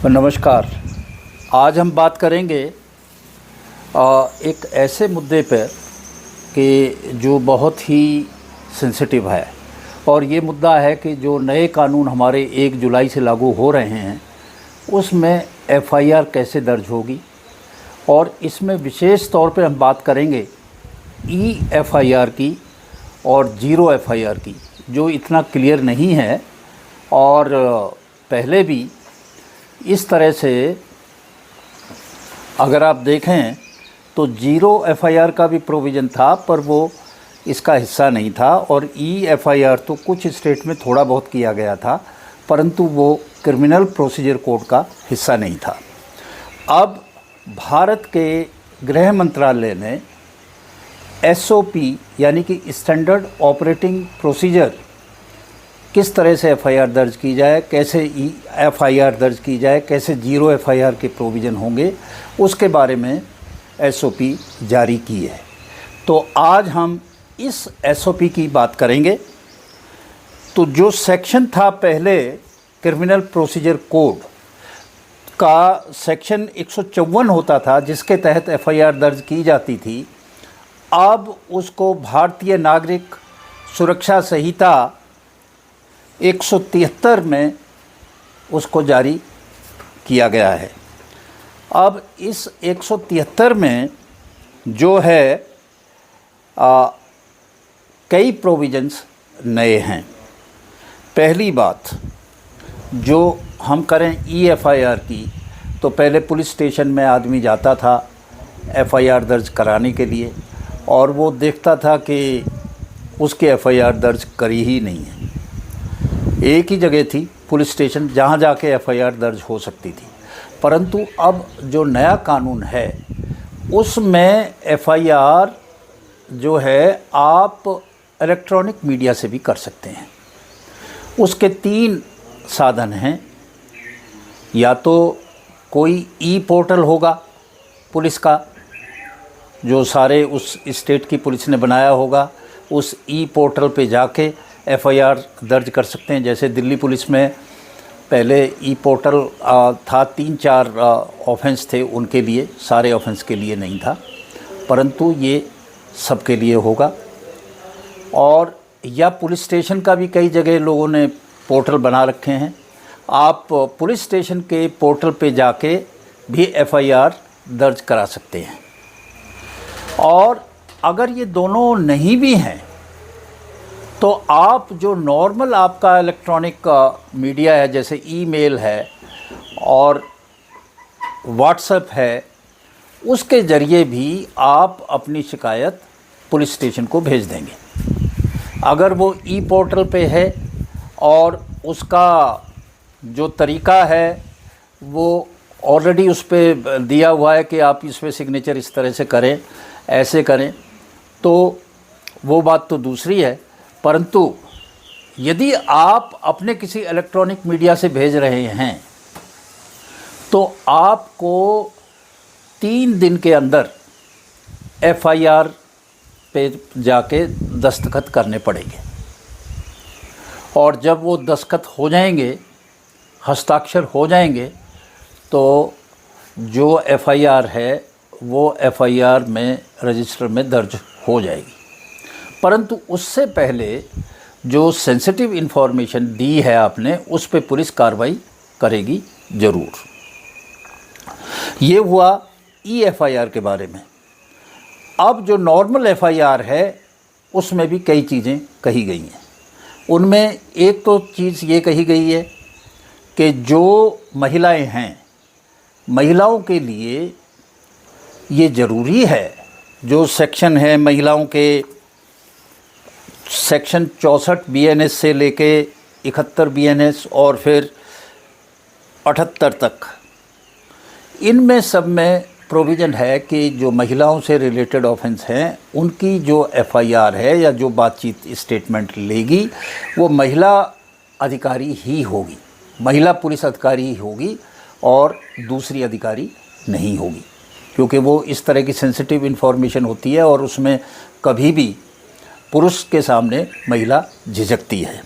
नमस्कार। आज हम बात करेंगे एक ऐसे मुद्दे पर कि जो बहुत ही सेंसिटिव है, और ये मुद्दा है कि जो नए कानून हमारे 1 जुलाई से लागू हो रहे हैं उसमें एफआईआर कैसे दर्ज होगी। और इसमें विशेष तौर पे हम बात करेंगे ई एफआईआर की और ज़ीरो एफआईआर की, जो इतना क्लियर नहीं है। और पहले भी इस तरह से अगर आप देखें तो ज़ीरो एफआईआर का भी प्रोविज़न था, पर वो इसका हिस्सा नहीं था। और ई एफआईआर तो कुछ स्टेट में थोड़ा बहुत किया गया था, परंतु वो क्रिमिनल प्रोसीजर कोड का हिस्सा नहीं था। अब भारत के गृह मंत्रालय ने एसओपी यानी कि स्टैंडर्ड ऑपरेटिंग प्रोसीजर, किस तरह से एफआईआर दर्ज की जाए, कैसे ई एफआईआर दर्ज की जाए, कैसे ज़ीरो एफआईआर के प्रोविज़न होंगे, उसके बारे में एसओपी जारी की है। तो आज हम इस एसओपी की बात करेंगे। तो जो सेक्शन था पहले क्रिमिनल प्रोसीजर कोड का, सेक्शन 154 होता था जिसके तहत एफआईआर दर्ज की जाती थी। अब उसको भारतीय नागरिक सुरक्षा संहिता 173 में उसको जारी किया गया है। अब इस 173 में जो है कई प्रोविजंस नए हैं। पहली बात, जो हम करें ई एफआईआर की, तो पहले पुलिस स्टेशन में आदमी जाता था एफआईआर दर्ज कराने के लिए, और वो देखता था कि उसकी एफआईआर दर्ज करी ही नहीं है। एक ही जगह थी पुलिस स्टेशन जहाँ जाके एफआईआर दर्ज हो सकती थी। परंतु अब जो नया कानून है उसमें एफआईआर जो है आप इलेक्ट्रॉनिक मीडिया से भी कर सकते हैं। उसके 3 साधन हैं। या तो कोई ई पोर्टल होगा पुलिस का, जो सारे उस स्टेट की पुलिस ने बनाया होगा, उस ई पोर्टल पे जाके एफआईआर दर्ज कर सकते हैं। जैसे दिल्ली पुलिस में पहले ई पोर्टल था, 3-4 ऑफेंस थे उनके लिए, सारे ऑफेंस के लिए नहीं था, परंतु ये सबके लिए होगा। और या पुलिस स्टेशन का भी कई जगह लोगों ने पोर्टल बना रखे हैं, आप पुलिस स्टेशन के पोर्टल पे जाके भी एफआईआर दर्ज करा सकते हैं। और अगर ये दोनों नहीं भी हैं तो आप जो नॉर्मल आपका इलेक्ट्रॉनिक मीडिया है, जैसे ईमेल है और व्हाट्सएप है, उसके ज़रिए भी आप अपनी शिकायत पुलिस स्टेशन को भेज देंगे। अगर वो ई पोर्टल पे है और उसका जो तरीका है वो ऑलरेडी उस पर दिया हुआ है कि आप इस पर सिग्नेचर इस तरह से करें, ऐसे करें, तो वो बात तो दूसरी है। परंतु यदि आप अपने किसी इलेक्ट्रॉनिक मीडिया से भेज रहे हैं तो आपको 3 दिन के अंदर एफआईआर पे जाके दस्तखत करने पड़ेंगे। और जब वो दस्तखत हो जाएंगे, हस्ताक्षर हो जाएंगे, तो जो एफआईआर है वो एफआईआर में रजिस्टर में दर्ज हो जाएगी। परंतु उससे पहले जो सेंसिटिव इन्फॉर्मेशन दी है आपने, उस पे पुलिस कार्रवाई करेगी ज़रूर। ये हुआ ई एफआईआर के बारे में। अब जो नॉर्मल एफआईआर है उसमें भी कई चीज़ें कही गई हैं। उनमें एक तो चीज़ ये कही गई है कि जो महिलाएं हैं, महिलाओं के लिए ये ज़रूरी है, जो सेक्शन है महिलाओं के, सेक्शन 64 बीएनएस से लेके 71 बीएनएस और फिर 78 तक, इनमें सब में प्रोविज़न है कि जो महिलाओं से रिलेटेड ऑफेंस हैं उनकी जो एफआईआर है या जो बातचीत स्टेटमेंट लेगी वो महिला अधिकारी ही होगी, महिला पुलिस अधिकारी ही होगी और दूसरी अधिकारी नहीं होगी, क्योंकि वो इस तरह की सेंसिटिव इन्फॉर्मेशन होती है और उसमें कभी भी पुरुष के सामने महिला झिझकती है।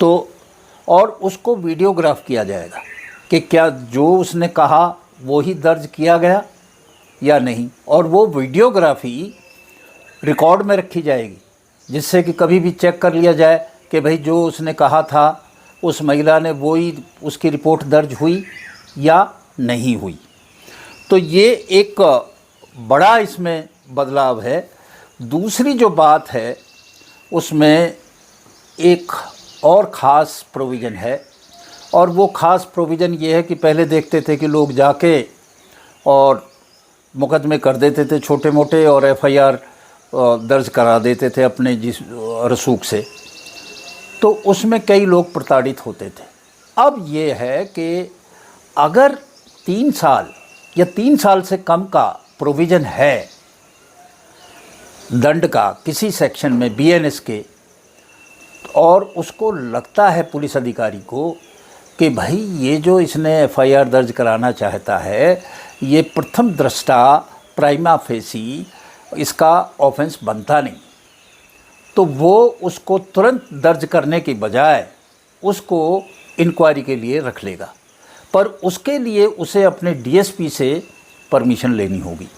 तो और उसको वीडियोग्राफ किया जाएगा। कि क्या जो उसने कहा वो ही दर्ज किया गया या नहीं, और वो वीडियोग्राफी रिकॉर्ड में रखी जाएगी, जिससे कि कभी भी चेक कर लिया जाए कि भाई जो उसने कहा था उस महिला ने वो ही, उसकी रिपोर्ट दर्ज हुई या नहीं हुई। तो ये एक बड़ा इसमें बदलाव है। दूसरी जो बात है उसमें एक और ख़ास प्रोविज़न है, और वो ख़ास प्रोविज़न ये है कि पहले देखते थे कि लोग जाके और मुकदमे कर देते थे छोटे मोटे और एफआईआर दर्ज करा देते थे अपने जिस रसूख से, तो उसमें कई लोग प्रताड़ित होते थे। अब ये है कि अगर 3 साल या 3 साल से कम का प्रोविज़न है दंड का किसी सेक्शन में बीएनएस के, और उसको लगता है पुलिस अधिकारी को कि भाई ये जो इसने एफआईआर दर्ज कराना चाहता है ये प्रथम दृष्टा प्राइमा फेसी इसका ऑफेंस बनता नहीं, तो वो उसको तुरंत दर्ज करने के बजाय उसको इंक्वायरी के लिए रख लेगा। पर उसके लिए उसे अपने डीएसपी से परमिशन लेनी होगी,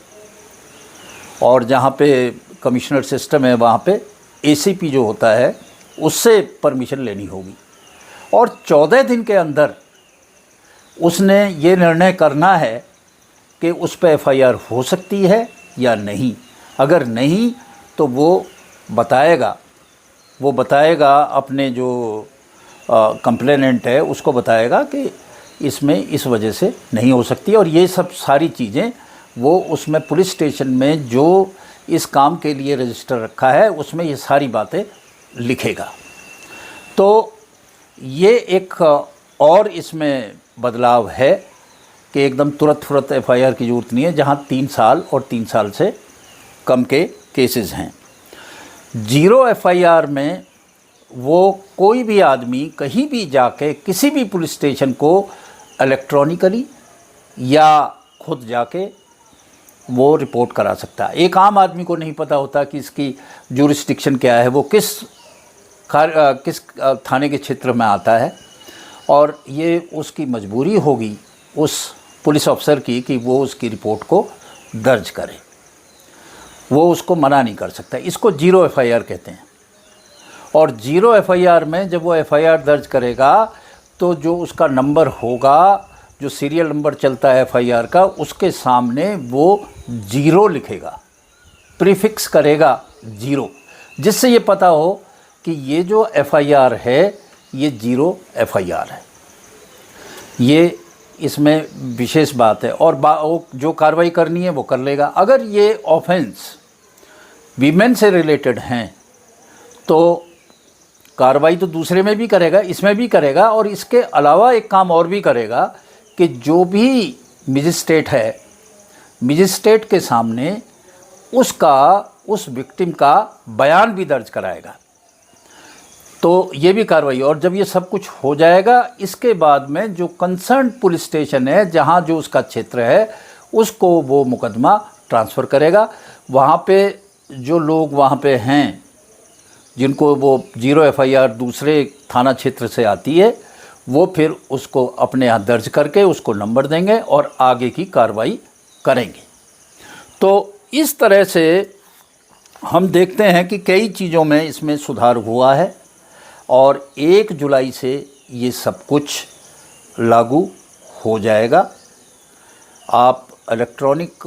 और जहाँ पे कमिश्नर सिस्टम है वहाँ पे एसीपी जो होता है उससे परमिशन लेनी होगी, और 14 दिन के अंदर उसने ये निर्णय करना है कि उस पर एफआईआर हो सकती है या नहीं। अगर नहीं तो वो बताएगा अपने जो कंप्लेनेंट है उसको बताएगा कि इसमें इस वजह से नहीं हो सकती, और ये सब सारी चीज़ें वो उसमें पुलिस स्टेशन में जो इस काम के लिए रजिस्टर रखा है उसमें ये सारी बातें लिखेगा। तो ये एक और इसमें बदलाव है कि एकदम तुरंत एफआईआर की ज़रूरत नहीं है जहाँ 3 साल और 3 साल से कम के केसेस हैं। 0 एफआईआर में वो कोई भी आदमी कहीं भी जाके किसी भी पुलिस स्टेशन को इलेक्ट्रॉनिकली या खुद जाके वो रिपोर्ट करा सकता है। एक आम आदमी को नहीं पता होता कि इसकी जुरिस्डिक्शन क्या है, वो किस थाने के क्षेत्र में आता है, और ये उसकी मजबूरी होगी उस पुलिस अफसर की कि वो उसकी रिपोर्ट को दर्ज करे, वो उसको मना नहीं कर सकता। इसको 0 एफआईआर कहते हैं। और 0 एफआईआर में जब वो एफआईआर दर्ज करेगा तो जो उसका नंबर होगा, जो सीरियल नंबर चलता है एफआईआर का, उसके सामने वो 0 लिखेगा, प्रीफिक्स करेगा 0, जिससे ये पता हो कि ये जो एफआईआर है ये 0 एफआईआर है। ये इसमें विशेष बात है, और वो जो कार्रवाई करनी है वो कर लेगा। अगर ये ऑफेंस वीमेन से रिलेटेड हैं तो कार्रवाई तो दूसरे में भी करेगा, इसमें भी करेगा, और इसके अलावा एक काम और भी करेगा कि जो भी मजिस्ट्रेट है, मजिस्ट्रेट के सामने उस विक्टिम का बयान भी दर्ज कराएगा। तो ये भी कार्रवाई। और जब ये सब कुछ हो जाएगा इसके बाद में जो कंसर्न पुलिस स्टेशन है जहाँ जो उसका क्षेत्र है उसको वो मुकदमा ट्रांसफ़र करेगा। वहाँ पे जो लोग वहाँ पे हैं जिनको वो 0 एफआईआर दूसरे थाना क्षेत्र से आती है, वो फिर उसको अपने यहाँ दर्ज करके उसको नंबर देंगे और आगे की कार्रवाई करेंगे। तो इस तरह से हम देखते हैं कि कई चीज़ों में इसमें सुधार हुआ है, और 1 जुलाई से ये सब कुछ लागू हो जाएगा। आप इलेक्ट्रॉनिक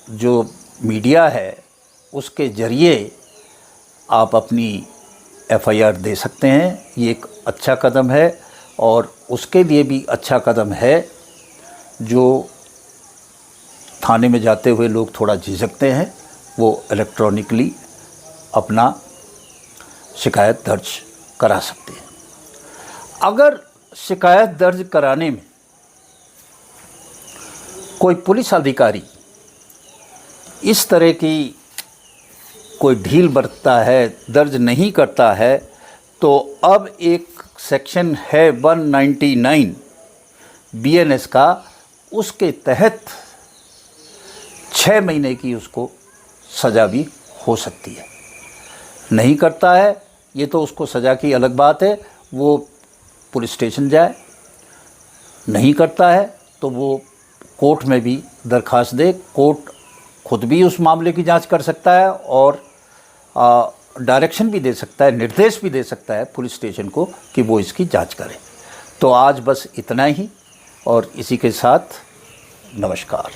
जो मीडिया है उसके ज़रिए आप अपनी एफआईआर दे सकते हैं। ये एक अच्छा कदम है, और उसके लिए भी अच्छा कदम है जो थाने में जाते हुए लोग थोड़ा झिझकते हैं, वो इलेक्ट्रॉनिकली अपना शिकायत दर्ज करा सकते हैं। अगर शिकायत दर्ज कराने में कोई पुलिस अधिकारी इस तरह की कोई ढील बरतता है, दर्ज नहीं करता है, तो अब एक सेक्शन है 199 बीएनएस का, उसके तहत 6 महीने की उसको सज़ा भी हो सकती है। नहीं करता है ये तो उसको सज़ा की अलग बात है, वो पुलिस स्टेशन जाए, नहीं करता है तो वो कोर्ट में भी दरख्वास्त दे, कोर्ट खुद भी उस मामले की जांच कर सकता है और डायरेक्शन भी दे सकता है, निर्देश भी दे सकता है पुलिस स्टेशन को कि वो इसकी जांच करे। तो आज बस इतना ही और इसी के साथ नमस्कार।